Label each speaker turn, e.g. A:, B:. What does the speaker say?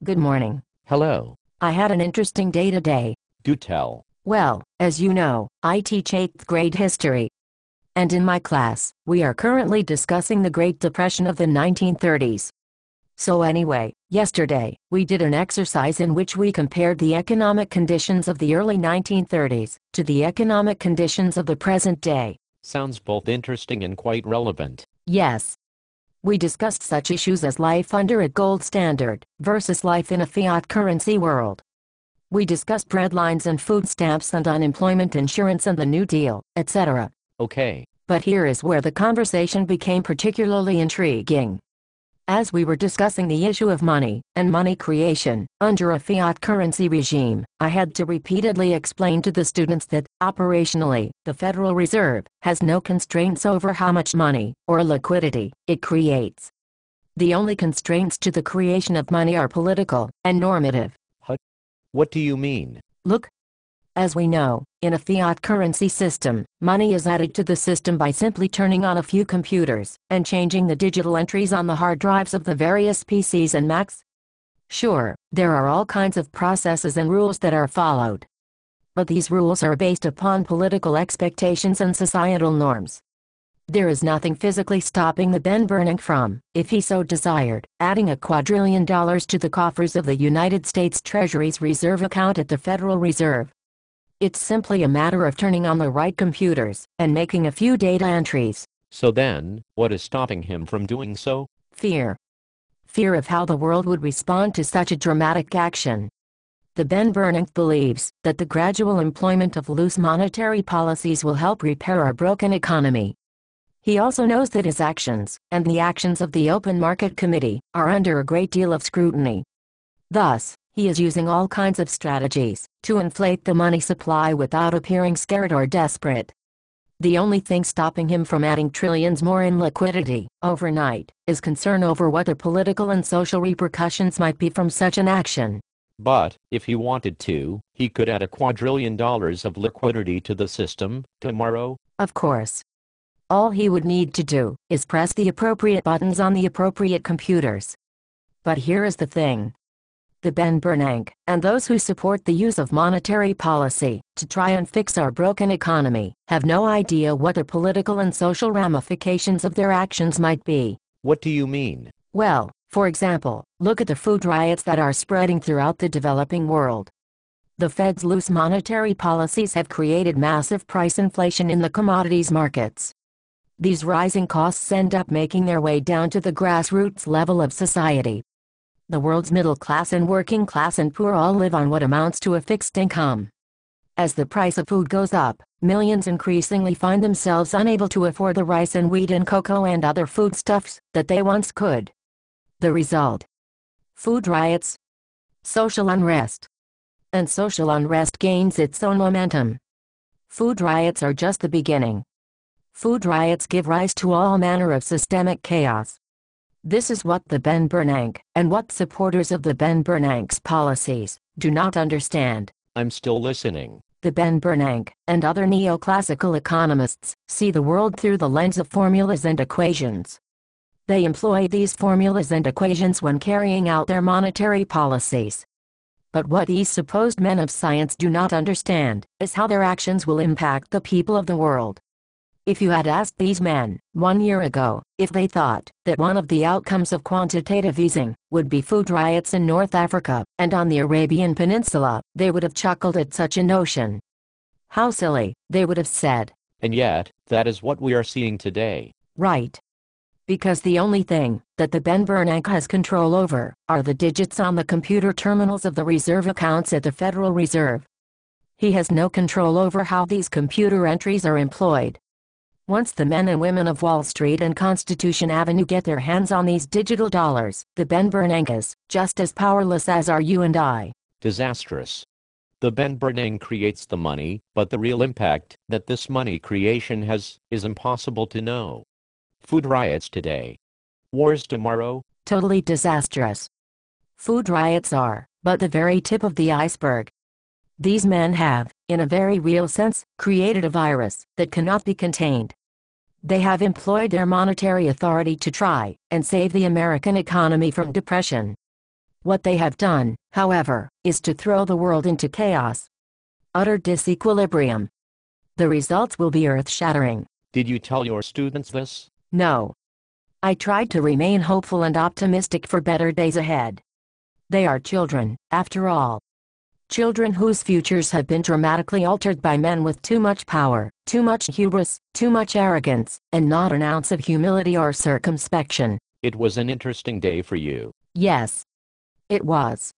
A: Good morning.
B: Hello.
A: I had an interesting day today.
B: Do tell.
A: Well, as you know, I teach 8th grade history. And in my class, we are currently discussing the Great Depression of the 1930s. So anyway, yesterday, we did an exercise in which we compared the economic conditions of the early 1930s to the economic conditions of the present day.
B: Sounds both interesting and quite relevant.
A: Yes. We discussed such issues as life under a gold standard versus life in a fiat currency world. We discussed breadlines and food stamps and unemployment insurance and the New Deal, etc.
B: Okay.
A: But here is where the conversation became particularly intriguing. As we were discussing the issue of money and money creation under a fiat currency regime, I had to repeatedly explain to the students that, operationally, the Federal Reserve has no constraints over how much money or liquidity it creates. The only constraints to the creation of money are political and normative.
B: What do you mean?
A: Look. As we know, in a fiat currency system, money is added to the system by simply turning on a few computers and changing the digital entries on the hard drives of the various PCs and Macs. Sure, there are all kinds of processes and rules that are followed. But these rules are based upon political expectations and societal norms. There is nothing physically stopping the Ben Bernanke from, if he so desired, adding $1 quadrillion to the coffers of the United States Treasury's reserve account at the Federal Reserve. It's simply a matter of turning on the right computers and making a few data entries.
B: So then, what is stopping him from doing so?
A: Fear. Fear of how the world would respond to such a dramatic action. The Ben Bernanke believes that the gradual employment of loose monetary policies will help repair our broken economy. He also knows that his actions, and the actions of the Open Market Committee, are under a great deal of scrutiny. Thus, he is using all kinds of strategies to inflate the money supply without appearing scared or desperate. The only thing stopping him from adding trillions more in liquidity overnight is concern over what the political and social repercussions might be from such an action.
B: But, if he wanted to, he could add $1 quadrillion of liquidity to the system tomorrow?
A: Of course. All he would need to do is press the appropriate buttons on the appropriate computers. But here is the thing. The Ben Bernanke, and those who support the use of monetary policy to try and fix our broken economy, have no idea what the political and social ramifications of their actions might be.
B: What do you mean?
A: Well, for example, look at the food riots that are spreading throughout the developing world. The Fed's loose monetary policies have created massive price inflation in the commodities markets. These rising costs end up making their way down to the grassroots level of society. The world's middle class and working class and poor all live on what amounts to a fixed income. As the price of food goes up, millions increasingly find themselves unable to afford the rice and wheat and cocoa and other foodstuffs that they once could. The result? Food riots, social unrest. And social unrest gains its own momentum. Food riots are just the beginning. Food riots give rise to all manner of systemic chaos. This is what the Ben Bernanke, and what supporters of the Ben Bernanke's policies, do not understand.
B: I'm still listening.
A: The Ben Bernanke, and other neoclassical economists, see the world through the lens of formulas and equations. They employ these formulas and equations when carrying out their monetary policies. But what these supposed men of science do not understand, is how their actions will impact the people of the world. If you had asked these men, 1 year ago, if they thought that one of the outcomes of quantitative easing would be food riots in North Africa and on the Arabian Peninsula, they would have chuckled at such a notion. How silly, they would have said.
B: And yet, that is what we are seeing today.
A: Right. Because the only thing that the Ben Bernanke has control over are the digits on the computer terminals of the reserve accounts at the Federal Reserve. He has no control over how these computer entries are employed. Once the men and women of Wall Street and Constitution Avenue get their hands on these digital dollars, the Ben Bernanke is just as powerless as are you and I.
B: Disastrous. The Ben Bernanke creates the money, but the real impact that this money creation has is impossible to know. Food riots today. Wars tomorrow.
A: Totally disastrous. Food riots are but the very tip of the iceberg. These men have, in a very real sense, created a virus that cannot be contained. They have employed their monetary authority to try and save the American economy from depression. What they have done, however, is to throw the world into chaos. Utter disequilibrium. The results will be earth-shattering.
B: Did you tell your students this?
A: No. I tried to remain hopeful and optimistic for better days ahead. They are children, after all. Children whose futures have been dramatically altered by men with too much power, too much hubris, too much arrogance, and not an ounce of humility or circumspection.
B: It was an interesting day for you.
A: Yes. It was.